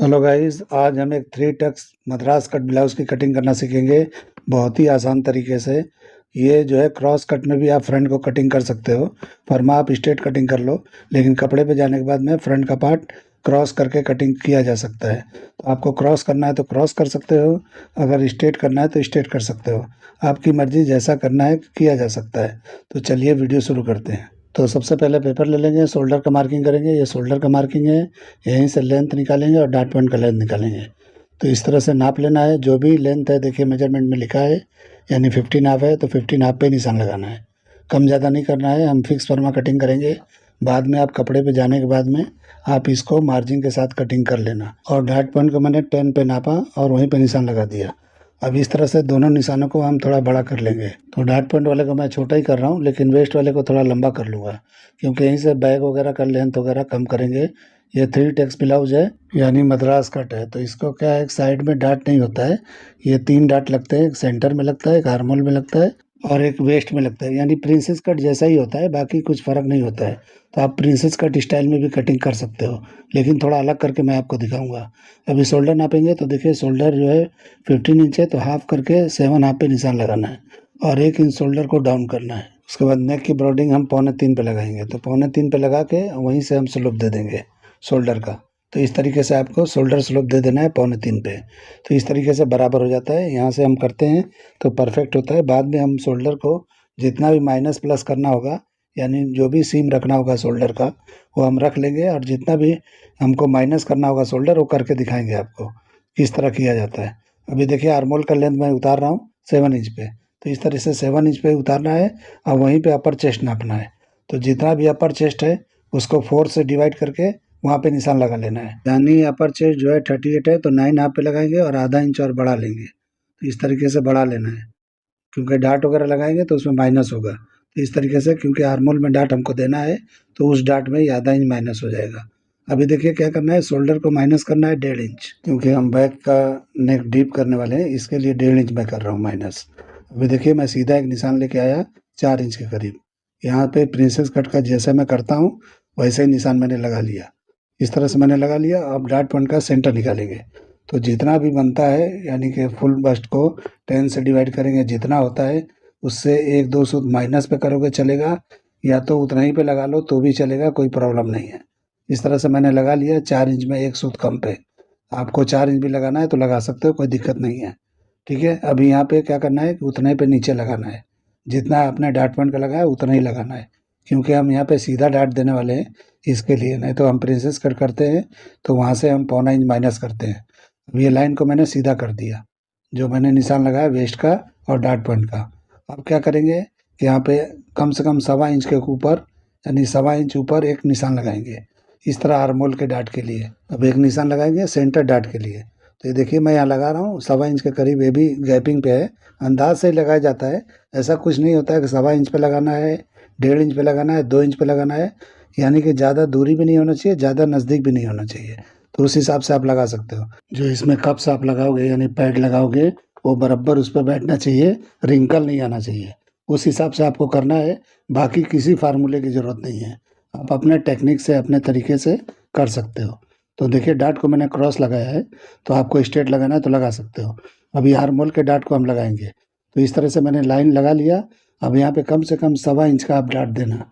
Hello guys, आज हम एक three tucks Madras cut blouse की कटिंग करना सीखेंगे बहुत ही आसान तरीके से। ये जो है क्रॉस कट में भी आप फ्रंट को कटिंग कर सकते हो, पर मैं आप स्ट्रेट कटिंग कर लो। लेकिन कपड़े पे जाने के बाद में फ्रंट का पार्ट क्रॉस करके कटिंग किया जा सकता है। तो आपको क्रॉस करना है तो क्रॉस कर सकते हो, अगर स्ट्रेट करना है तो स्ट्रेट कर सकते हो। आपकी मर्जी, जैसा करना है किया जा सकता है। तो चलिए वीडियो शुरू करते हैं। तो सबसे पहले पेपर ले लेंगे, शोल्डर का मार्किंग करेंगे। ये शोल्डर का मार्किंग है, यहीं से लेंथ निकालेंगे और डॉट पॉइंट का लेंथ निकालेंगे। तो इस तरह से नाप लेना है। जो भी लेंथ है, देखिए मेजरमेंट में लिखा है, यानी 15 हाफ है तो 15 हाफ पे निशान लगाना है। कम ज़्यादा नहीं करना है। हम फिक्स फॉर्मा कटिंग करेंगे, बाद में आप कपड़े पे जाने के बाद में आप इसको मार्जिन के साथ कटिंग कर लेना। और डॉट पॉइंट को मैंने 10 पे नापा और वहीं पे निशान लगा दिया। अब इस तरह से दोनों निशानों को हम थोड़ा बड़ा कर लेंगे। तो डॉट पॉइंट वाले को मैं छोटा ही कर रहा हूँ, लेकिन वेस्ट वाले को थोड़ा लंबा कर लूँगा, क्योंकि यहीं से बैग वगैरह का लेंथ वगैरह कम करेंगे। ये थ्री टेक्स ब्लाउज है, यानी मद्रास कट है। तो इसको क्या है, एक साइड में डाट नहीं होता है, ये 3 डाट लगते हैं। एक सेंटर में लगता है, एक आर्मोल में लगता है और एक वेस्ट में लगता है। यानी प्रिंसेस कट जैसा ही होता है, बाकी कुछ फ़र्क नहीं होता है। तो आप प्रिंसेस कट स्टाइल में भी कटिंग कर सकते हो, लेकिन थोड़ा अलग करके मैं आपको दिखाऊंगा। अभी शोल्डर नापेंगे, तो देखिए शोल्डर जो है 15 इंच है, तो हाफ करके 7 हाफ पे निशान लगाना है और 1 इंच शोल्डर को डाउन करना है। उसके बाद नेक की ब्रॉडिंग हम 2.25 पे लगाएंगे। तो 2.25 पे लगा के वहीं से हम स्लोप दे देंगे शोल्डर का। तो इस तरीके से आपको शोल्डर स्लोप दे देना है 2.25 पे। तो इस तरीके से बराबर हो जाता है। यहाँ से हम करते हैं तो परफेक्ट होता है। बाद में हम शोल्डर को जितना भी माइनस प्लस करना होगा, यानी जो भी सीम रखना होगा शोल्डर का, वो हम रख लेंगे। और जितना भी हमको माइनस करना होगा शोल्डर, वो करके दिखाएंगे आपको किस तरह किया जाता है। अभी देखिए आर्मोल का लेंथ मैं उतार रहा हूँ 7 इंच पे। तो इस तरह से 7 इंच पे उतारना है और वहीं पे अपर चेस्ट नापना है। तो जितना भी अपर चेस्ट है उसको 4 से डिवाइड करके वहाँ पे निशान लगा लेना है। यानी अपर चेस्ट जो है 38 है, तो 9 हाफ पे लगाएंगे और आधा इंच और बढ़ा लेंगे। तो इस तरीके से बढ़ा लेना है, क्योंकि डाट वगैरह लगाएंगे तो उसमें माइनस होगा। तो इस तरीके से, क्योंकि आर्मोल में डाट हमको देना है, तो उस डाट में ही आधा इंच माइनस हो जाएगा। अभी देखिए क्या करना है, शोल्डर को माइनस करना है 1.5 इंच, क्योंकि हम बैक का नेक डीप करने वाले हैं, इसके लिए 1.5 इंच मैं कर रहा हूँ माइनस। अभी देखिए मैं सीधा एक निशान लेके आया 4 इंच के करीब। यहाँ पे प्रिंसेस कट का जैसे मैं करता हूँ वैसे ही निशान मैंने लगा लिया। इस तरह से मैंने लगा लिया। अब डॉट पॉइंट का सेंटर निकालेंगे। तो जितना भी बनता है, यानी कि फुल बस्ट को 10 से डिवाइड करेंगे, जितना होता है उससे 1-2 सूत माइनस पे करोगे चलेगा, या तो उतना ही पे लगा लो तो भी चलेगा, कोई प्रॉब्लम नहीं है। इस तरह से मैंने लगा लिया 4 इंच में 1 सूत कम पे। आपको 4 इंच भी लगाना है तो लगा सकते हो, कोई दिक्कत नहीं है। ठीक है, अभी यहाँ पे क्या करना है कि उतने पे नीचे लगाना है। जितना आपने डॉट पॉइंट का लगाया उतना ही लगाना है, क्योंकि हम यहाँ पे सीधा डॉट देने वाले हैं इसके लिए। नहीं तो हम प्रिंसेस कट करते हैं तो वहाँ से हम 0.25 इंच माइनस करते हैं। अब ये लाइन को मैंने सीधा कर दिया, जो मैंने निशान लगाया वेस्ट का और डॉट पॉइंट का। अब क्या करेंगे कि यहाँ पे कम से कम 1.25 इंच के ऊपर, यानी 1.25 इंच ऊपर एक निशान लगाएंगे, इस तरह आर्मोल के डाट के लिए। अब एक निशान लगाएंगे सेंटर डाट के लिए। तो ये देखिए मैं यहाँ लगा रहा हूँ 1.25 इंच के करीब, ये भी गैपिंग पे है। अंदाज से ही लगाया जाता है, ऐसा कुछ नहीं होता है कि 1.25 इंच पे लगाना है, 1.5 इंच पे लगाना है, 2 इंच पे लगाना है। यानी कि ज़्यादा दूरी भी नहीं होना चाहिए, ज़्यादा नज़दीक भी नहीं होना चाहिए। तो उस हिसाब से आप लगा सकते हो। जो इसमें कप्स आप लगाओगे, यानी पैड लगाओगे, वो बराबर उस पर बैठना चाहिए, रिंकल नहीं आना चाहिए। उस हिसाब से आपको करना है। बाकी किसी फार्मूले की ज़रूरत नहीं है, आप अपने टेक्निक से अपने तरीके से कर सकते हो। तो देखिए डाट को मैंने क्रॉस लगाया है, तो आपको स्ट्रेट लगाना है तो लगा सकते हो। अभी आर्मोल के डाट को हम लगाएंगे। तो इस तरह से मैंने लाइन लगा लिया। अब यहाँ पे कम से कम 1.25 इंच का आप डाट देना।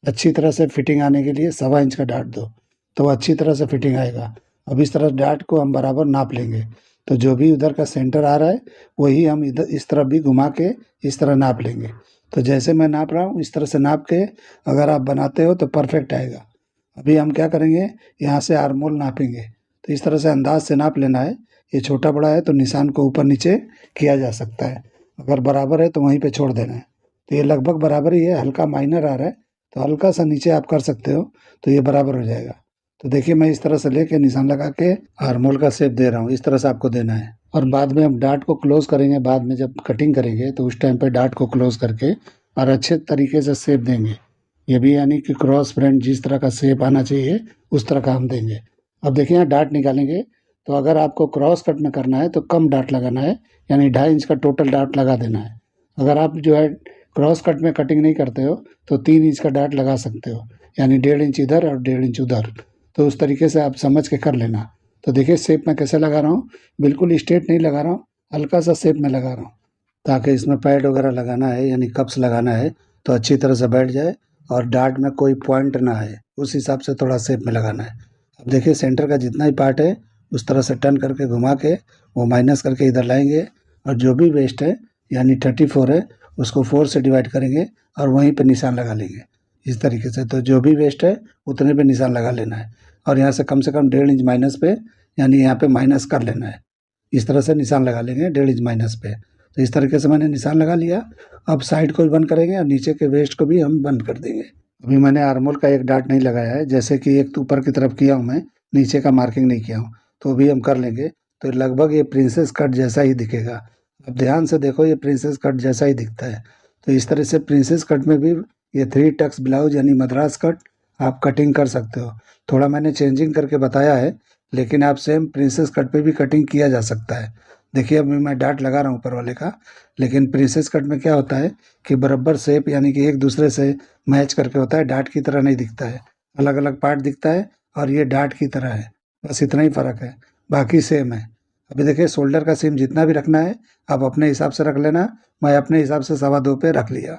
अच्छी तरह से फिटिंग आने के लिए 1.25 इंच का डाट दो, तो अच्छी तरह से फिटिंग आएगा। अब इस तरह डाट को हम बराबर नाप लेंगे। तो जो भी उधर का सेंटर आ रहा है वही हम इधर इस तरफ भी घुमा के इस तरह नाप लेंगे। तो जैसे मैं नाप रहा हूँ इस तरह से नाप के अगर आप बनाते हो तो परफेक्ट आएगा। अभी हम क्या करेंगे, यहाँ से आर्मोल नापेंगे। तो इस तरह से अंदाज से नाप लेना है। ये छोटा बड़ा है तो निशान को ऊपर नीचे किया जा सकता है, अगर बराबर है तो वहीं पे छोड़ देना है। तो ये लगभग बराबर ही है, हल्का माइनर आ रहा है तो हल्का सा नीचे आप कर सकते हो, तो ये बराबर हो जाएगा। तो देखिए मैं इस तरह से लेके निशान लगा के आर्मोल का शेप दे रहा हूँ, इस तरह से आपको देना है। और बाद में हम डाट को क्लोज करेंगे, बाद में जब कटिंग करेंगे तो उस टाइम पे डाट को क्लोज करके और अच्छे तरीके से शेप देंगे। ये भी यानी कि क्रॉस फ्रंट जिस तरह का शेप आना चाहिए उस तरह का हम देंगे। अब देखिए यहाँ डाट निकालेंगे। तो अगर आपको क्रॉस कट में करना है तो कम डाट लगाना है, यानी 2.5 इंच का टोटल डाट लगा देना है। अगर आप जो है क्रॉस कट में कटिंग नहीं करते हो तो 3 इंच का डाट लगा सकते हो, यानी 1.5 इंच इधर और 1.5 इंच उधर। तो उस तरीके से आप समझ के कर लेना। तो देखिए शेप मैं कैसे लगा रहा हूँ, बिल्कुल स्ट्रेट नहीं लगा रहा हूँ, हल्का सा शेप में लगा रहा हूँ, ताकि इसमें पैड वगैरह लगाना है यानी कप्स लगाना है तो अच्छी तरह से बैठ जाए और डार्ट में कोई पॉइंट ना आए, उस हिसाब से थोड़ा शेप में लगाना है। अब देखिए सेंटर का जितना ही पार्ट है उस तरह से टर्न करके घुमा के वो माइनस करके इधर लाएंगे और जो भी वेस्ट है यानी 34 है उसको 4 से डिवाइड करेंगे और वहीं पे निशान लगा लेंगे इस तरीके से। तो जो भी वेस्ट है उतने पे निशान लगा लेना है और यहाँ से कम 1.5 इंच माइनस पे यानी यहाँ पे माइनस कर लेना है। इस तरह से निशान लगा लेंगे 1.5 इंच माइनस पे। तो इस तरीके से मैंने निशान लगा लिया। अब साइड को भी बंद करेंगे और नीचे के वेस्ट को भी हम बंद कर देंगे। अभी मैंने आर्मोल का एक डार्ट नहीं लगाया है, जैसे कि एक तो ऊपर की तरफ किया हूँ मैं, नीचे का मार्किंग नहीं किया हूँ, तो भी हम कर लेंगे। तो लगभग ये प्रिंसेस कट जैसा ही दिखेगा। अब ध्यान से देखो ये प्रिंसेस कट जैसा ही दिखता है। तो इस तरह से प्रिंसेस कट में भी ये 3 टक्स ब्लाउज यानी मद्रास कट आप कटिंग कर सकते हो। थोड़ा मैंने चेंजिंग करके बताया है, लेकिन आप सेम प्रिंसेस कट पे भी कटिंग किया जा सकता है। देखिए अभी मैं डार्ट लगा रहा हूँ ऊपर वाले का, लेकिन प्रिंसेस कट में क्या होता है कि बराबर शेप यानी कि एक दूसरे से मैच करके होता है, डार्ट की तरह नहीं दिखता है, अलग अलग पार्ट दिखता है और ये डार्ट की तरह है, बस इतना ही फ़र्क है, बाकी सेम है। अभी देखिए शोल्डर का सीम जितना भी रखना है आप अपने हिसाब से रख लेना। मैं अपने हिसाब से 2.25 पे रख लिया।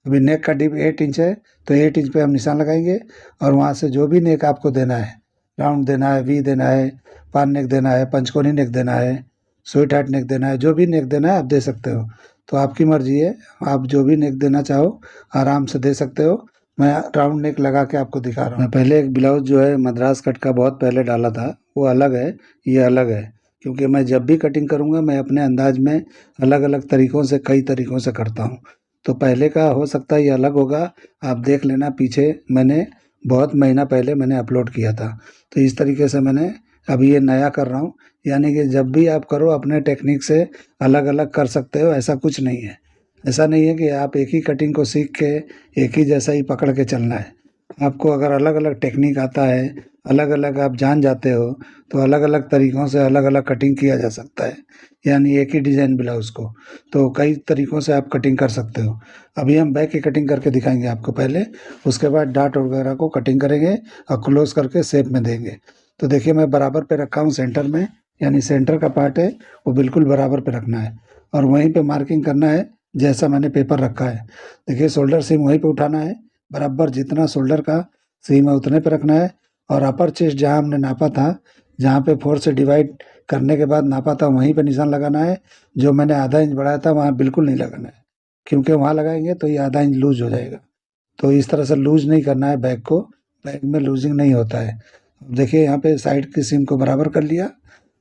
अभी नेक का डिप 8 इंच है तो 8 इंच पे हम निशान लगाएंगे और वहाँ से जो भी नेक आपको देना है, राउंड देना है, वी देना है, पान नेक देना है, पंचकोनी नेक देना है, स्वीट हार्ट नेक देना है, जो भी नेक देना है आप दे सकते हो। तो आपकी मर्जी है, आप जो भी नेक देना चाहो आराम से दे सकते हो। मैं राउंड नेक लगा के आपको दिखा रहा हूँ। मैं पहले एक ब्लाउज जो है मद्रास कट का बहुत पहले डाला था, वो अलग है, ये अलग है, क्योंकि मैं जब भी कटिंग करूँगा मैं अपने अंदाज में अलग अलग तरीक़ों से, कई तरीक़ों से करता हूँ। तो पहले का हो सकता है ये अलग होगा, आप देख लेना, पीछे मैंने बहुत महीना पहले मैंने अपलोड किया था। तो इस तरीके से मैंने अभी ये नया कर रहा हूँ, यानी कि जब भी आप करो अपने टेक्निक से अलग अलग कर सकते हो, ऐसा कुछ नहीं है। ऐसा नहीं है कि आप एक ही कटिंग को सीख के एक ही जैसा ही पकड़ के चलना है। आपको अगर अलग अलग टेक्निक आता है, अलग अलग आप जान जाते हो, तो अलग अलग तरीक़ों से अलग अलग कटिंग किया जा सकता है। यानी एक ही डिज़ाइन ब्लाउज़ को तो कई तरीक़ों से आप कटिंग कर सकते हो। अभी हम बैक की कटिंग करके दिखाएंगे आपको पहले, उसके बाद डार्ट वगैरह को कटिंग करेंगे और क्लोज करके शेप में देंगे। तो देखिए मैं बराबर पे रखा हूँ सेंटर में, यानी सेंटर का पार्ट है वो बिल्कुल बराबर पे रखना है और वहीं पे मार्किंग करना है जैसा मैंने पेपर रखा है। देखिए शोल्डर सीम वहीं पे उठाना है, बराबर जितना शोल्डर का सीम है उतने पे रखना है और अपर चेस्ट जहाँ हमने नापा था, जहाँ पे 4 से डिवाइड करने के बाद नापा था वहीं पे निशान लगाना है। जो मैंने आधा इंच बढ़ाया था वहाँ बिल्कुल नहीं लगाना है, क्योंकि वहाँ लगाएंगे तो ये आधा इंच लूज हो जाएगा। तो इस तरह से लूज नहीं करना है बैक को, बैक में लूजिंग नहीं होता है। अब देखिए यहाँ पे साइड की सीम को बराबर कर लिया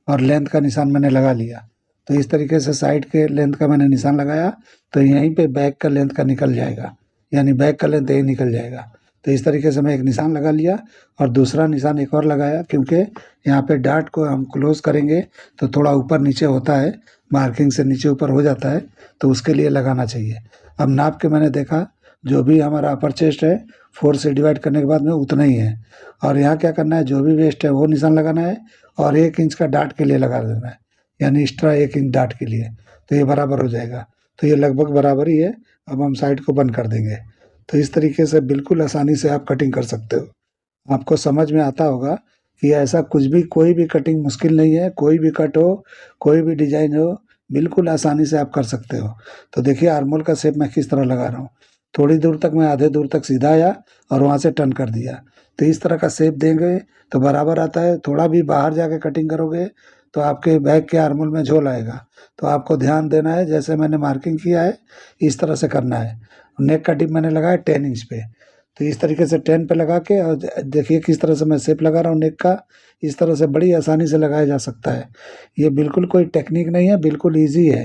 और लेंथ का निशान मैंने लगा लिया। तो इस तरीके से साइड के लेंथ का मैंने निशान लगाया तो यहीं पे बैक का लेंथ का निकल जाएगा, यानी बैक का लेंथ यही निकल जाएगा। तो इस तरीके से मैं एक निशान लगा लिया और दूसरा निशान एक और लगाया, क्योंकि यहाँ पे डार्ट को हम क्लोज करेंगे तो थोड़ा ऊपर नीचे होता है, मार्किंग से नीचे ऊपर हो जाता है, तो उसके लिए लगाना चाहिए। अब नाप के मैंने देखा जो भी हमारा अपर चेस्ट है 4 से डिवाइड करने के बाद में उतना ही है और यहाँ क्या करना है, जो भी वेस्ट है वो निशान लगाना है और 1 इंच का डार्ट के लिए लगा देना है, यानी एक्स्ट्रा 1 इंच डार्ट के लिए। तो ये बराबर हो जाएगा। तो ये लगभग बराबर ही है। अब हम साइड को बंद कर देंगे। तो इस तरीके से बिल्कुल आसानी से आप कटिंग कर सकते हो। आपको समझ में आता होगा कि ऐसा कुछ भी, कोई भी कटिंग मुश्किल नहीं है, कोई भी कट हो, कोई भी डिजाइन हो, बिल्कुल आसानी से आप कर सकते हो। तो देखिए आर्मोल का शेप मैं किस तरह लगा रहा हूँ। थोड़ी दूर तक मैं आधे दूर तक सीधा आया और वहाँ से टर्न कर दिया। तो इस तरह का शेप देंगे तो बराबर आता है। थोड़ा भी बाहर जाके कटिंग करोगे तो आपके बैक के आर्मोल में झोल आएगा। तो आपको ध्यान देना है, जैसे मैंने मार्किंग किया है इस तरह से करना है। नेक का टिप मैंने लगाया 10 इंच पे, तो इस तरीके से 10 पे लगा के और देखिए किस तरह से मैं शेप लगा रहा हूँ नेक का। इस तरह से बड़ी आसानी से लगाया जा सकता है। ये बिल्कुल कोई टेक्निक नहीं है, बिल्कुल ईजी है,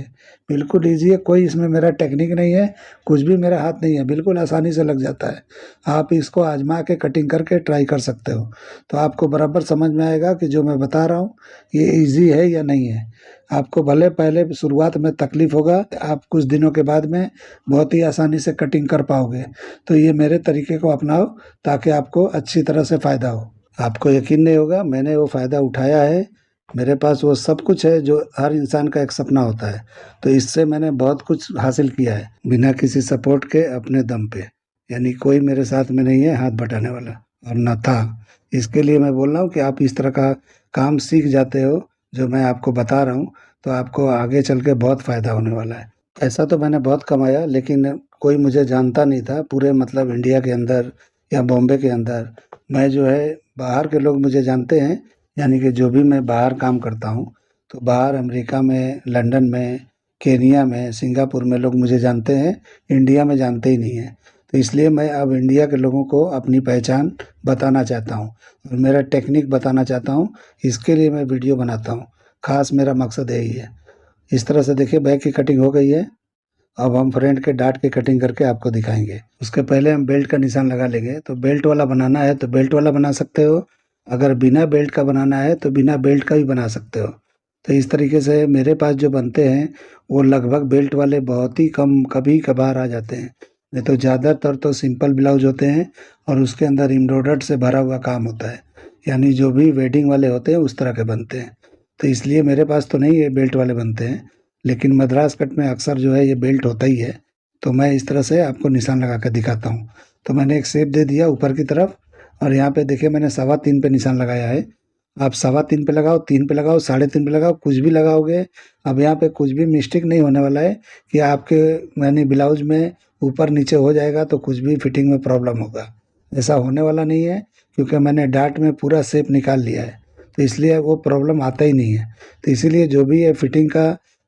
बिल्कुल ईजी है। कोई इसमें मेरा टेक्निक नहीं है, कुछ भी मेरा हाथ नहीं है, बिल्कुल आसानी से लग जाता है। आप इसको आजमा के कटिंग करके ट्राई कर सकते हो, तो आपको बराबर समझ में आएगा कि जो मैं बता रहा हूँ ये ईजी है या नहीं है। आपको भले पहले शुरुआत में तकलीफ होगा, आप कुछ दिनों के बाद में बहुत ही आसानी से कटिंग कर पाओगे। तो ये मेरे तरीके को अपनाओ ताकि आपको अच्छी तरह से फ़ायदा हो। आपको यकीन नहीं होगा, मैंने वो फ़ायदा उठाया है। मेरे पास वो सब कुछ है जो हर इंसान का एक सपना होता है। तो इससे मैंने बहुत कुछ हासिल किया है बिना किसी सपोर्ट के, अपने दम पे। यानी कोई मेरे साथ में नहीं है हाथ बटाने वाला, और ना था। इसके लिए मैं बोल रहा हूँ कि आप इस तरह का काम सीख जाते हो जो मैं आपको बता रहा हूँ, तो आपको आगे चल के बहुत फ़ायदा होने वाला है। पैसा तो मैंने बहुत कमाया, लेकिन कोई मुझे जानता नहीं था पूरे मतलब इंडिया के अंदर या बॉम्बे के अंदर। मैं जो है बाहर के लोग मुझे जानते हैं, यानी कि जो भी मैं बाहर काम करता हूँ, तो बाहर अमेरिका में, लंदन में, केनिया में, सिंगापुर में लोग मुझे जानते हैं, इंडिया में जानते ही नहीं हैं। तो इसलिए मैं अब इंडिया के लोगों को अपनी पहचान बताना चाहता हूँ और मेरा टेक्निक बताना चाहता हूँ। इसके लिए मैं वीडियो बनाता हूँ, खास मेरा मकसद यही है। इस तरह से देखिए बैक की कटिंग हो गई है। अब हम फ्रंट के डार्ट की कटिंग करके आपको दिखाएंगे। उसके पहले हम बेल्ट का निशान लगा लेंगे। तो बेल्ट वाला बनाना है तो बेल्ट वाला बना सकते हो, अगर बिना बेल्ट का बनाना है तो बिना बेल्ट का भी बना सकते हो। तो इस तरीके से मेरे पास जो बनते हैं वो लगभग बेल्ट वाले बहुत ही कम कभी कभार आ जाते हैं, नहीं तो ज़्यादातर तो सिंपल ब्लाउज होते हैं और उसके अंदर एम्ब्रॉयडर्ड से भरा हुआ काम होता है, यानी जो भी वेडिंग वाले होते हैं उस तरह के बनते हैं। तो इसलिए मेरे पास तो नहीं ये बेल्ट वाले बनते हैं, लेकिन मद्रास कट में अक्सर जो है ये बेल्ट होता ही है। तो मैं इस तरह से आपको निशान लगा कर दिखाता हूँ। तो मैंने एक शेप दे दिया ऊपर की तरफ, और यहाँ पे देखिए मैंने 3.25 पे निशान लगाया है। आप 3.25 पे लगाओ, 3 पे लगाओ, 3.5 पे लगाओ, कुछ भी लगाओगे। अब यहाँ पे कुछ भी मिस्टेक नहीं होने वाला है कि आपके यानी ब्लाउज में ऊपर नीचे हो जाएगा तो कुछ भी फिटिंग में प्रॉब्लम होगा, ऐसा होने वाला नहीं है, क्योंकि मैंने डार्ट में पूरा शेप निकाल लिया है। तो इसलिए वो प्रॉब्लम आता ही नहीं है। तो इसीलिए जो भी है फिटिंग का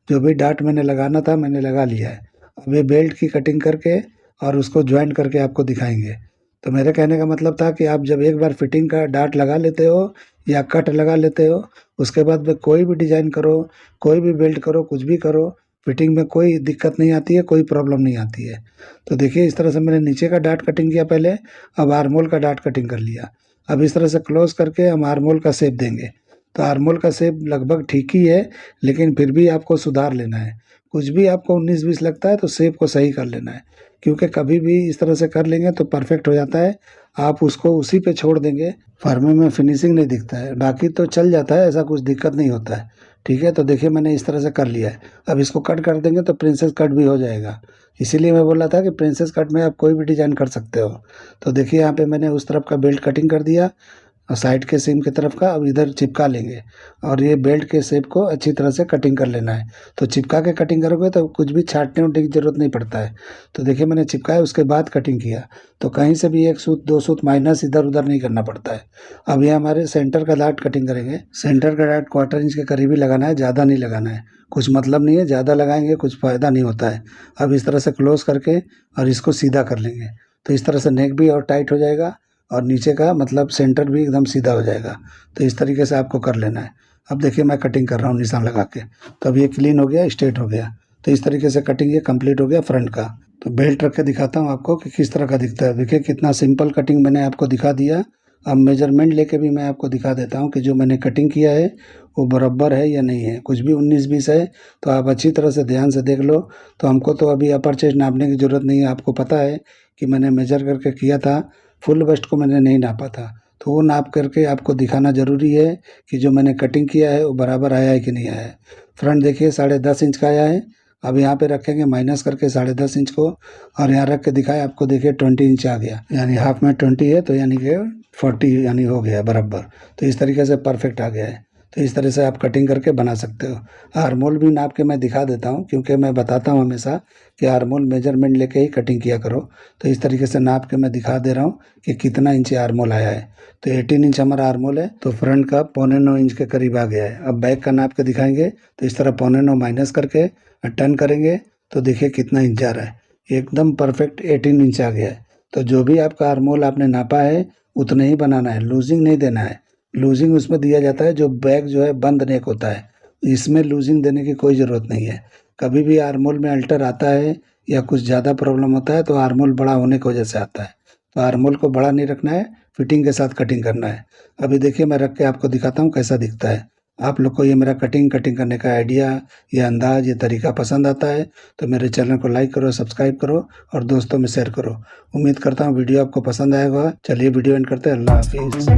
जो भी डार्ट मैंने लगाना था मैंने लगा लिया है। अब ये बेल्ट की कटिंग करके और उसको ज्वाइंट करके आपको दिखाएंगे। तो मेरे कहने का मतलब था कि आप जब एक बार फिटिंग का डार्ट लगा लेते हो या कट लगा लेते हो, उसके बाद में कोई भी डिजाइन करो, कोई भी बेल्ट करो, कुछ भी करो, फिटिंग में कोई दिक्कत नहीं आती है, कोई प्रॉब्लम नहीं आती है। तो देखिए इस तरह से मैंने नीचे का डार्ट कटिंग किया पहले, अब आर्मोल का डार्ट कटिंग कर लिया। अब इस तरह से क्लोज करके हम आर्मोल का शेप देंगे। तो आर्मोल का शेप लगभग ठीक ही है, लेकिन फिर भी आपको सुधार लेना है। कुछ भी आपको 19-20 लगता है तो शेप को सही कर लेना है, क्योंकि कभी भी इस तरह से कर लेंगे तो परफेक्ट हो जाता है। आप उसको उसी पे छोड़ देंगे, फर्मे में फिनिशिंग नहीं दिखता है, बाकी तो चल जाता है, ऐसा कुछ दिक्कत नहीं होता है। ठीक है, तो देखिए मैंने इस तरह से कर लिया है। अब इसको कट कर देंगे तो प्रिंसेस कट भी हो जाएगा। इसीलिए मैं बोला था कि प्रिंसेस कट में आप कोई भी डिजाइन कर सकते हो। तो देखिए यहाँ पे मैंने उस तरफ का बेल्ट कटिंग कर दिया और साइड के सीम की तरफ का अब इधर चिपका लेंगे, और ये बेल्ट के शेप को अच्छी तरह से कटिंग कर लेना है। तो चिपका के कटिंग करोगे तो कुछ भी छाटने उटने की जरूरत नहीं पड़ता है। तो देखिए मैंने चिपकाया, उसके बाद कटिंग किया, तो कहीं से भी एक सूत दो सूत माइनस इधर उधर नहीं करना पड़ता है। अब ये हमारे सेंटर का डार्ट कटिंग करेंगे। सेंटर का डार्ट 1/4 इंच के करीब ही लगाना है, ज़्यादा नहीं लगाना है। कुछ मतलब नहीं है, ज़्यादा लगाएंगे कुछ फ़ायदा नहीं होता है। अब इस तरह से क्लोज करके और इसको सीधा कर लेंगे, तो इस तरह से नेक भी और टाइट हो जाएगा और नीचे का मतलब सेंटर भी एकदम सीधा हो जाएगा। तो इस तरीके से आपको कर लेना है। अब देखिए मैं कटिंग कर रहा हूँ निशान लगा के, तो अब ये क्लीन हो गया, स्ट्रेट हो गया। तो इस तरीके से कटिंग ये कंप्लीट हो गया फ्रंट का। तो बेल्ट रख के दिखाता हूँ आपको कि किस तरह का दिखता है। देखिए कितना सिंपल कटिंग मैंने आपको दिखा दिया। अब मेजरमेंट लेके भी मैं आपको दिखा देता हूँ कि जो मैंने कटिंग किया है वो बराबर है या नहीं है। कुछ भी 19-20 है तो आप अच्छी तरह से ध्यान से देख लो। तो हमको तो अभी अपर चेस्ट नापने की ज़रूरत नहीं है, आपको पता है कि मैंने मेजर करके किया था, फुल वेस्ट को मैंने नहीं नापा था। तो वो नाप करके आपको दिखाना ज़रूरी है कि जो मैंने कटिंग किया है वो बराबर आया है कि नहीं आया है। फ्रंट देखिए 10.5 इंच का आया है। अब यहाँ पे रखेंगे माइनस करके 10.5 इंच को, और यहाँ रख के दिखाया आपको, देखिए 20 इंच आ गया, यानी हाफ में 20 है तो यानी कि 40 यानी हो गया बराबर। तो इस तरीके से परफेक्ट आ गया है। तो इस तरह से आप कटिंग करके बना सकते हो। आर्मोल भी नाप के मैं दिखा देता हूँ, क्योंकि मैं बताता हूँ हमेशा कि आर्मोल मेजरमेंट लेके ही कटिंग किया करो। तो इस तरीके से नाप के मैं दिखा दे रहा हूँ कि कितना इंच आर्मोल आया है। तो 18 इंच हमारा आर्मोल है, तो फ्रंट का 8.25 इंच के करीब आ गया है। अब बैक का नाप के दिखाएंगे, तो इस तरह 8.25 माइनस करके टर्न करेंगे तो देखिए कितना इंच आ रहा है, एकदम परफेक्ट 18 इंच आ गया है। तो जो भी आपका आर्मोल आपने नापा है उतना ही बनाना है, लूजिंग नहीं देना है। लूजिंग उसमें दिया जाता है जो बैक जो है बंद नेक होता है, इसमें लूजिंग देने की कोई ज़रूरत नहीं है। कभी भी आर्मोल में अल्टर आता है या कुछ ज़्यादा प्रॉब्लम होता है तो आर्मोल बड़ा होने की वजह से आता है। तो आर्मोल को बड़ा नहीं रखना है, फिटिंग के साथ कटिंग करना है। अभी देखिए मैं रख के आपको दिखाता हूँ कैसा दिखता है। आप लोग को ये मेरा कटिंग करने का आइडिया, ये अंदाज, ये तरीका पसंद आता है तो मेरे चैनल को लाइक करो, सब्सक्राइब करो और दोस्तों में शेयर करो। उम्मीद करता हूँ वीडियो आपको पसंद आएगा। चलिए वीडियो एंड करते हैं। अल्लाह हाफिज़।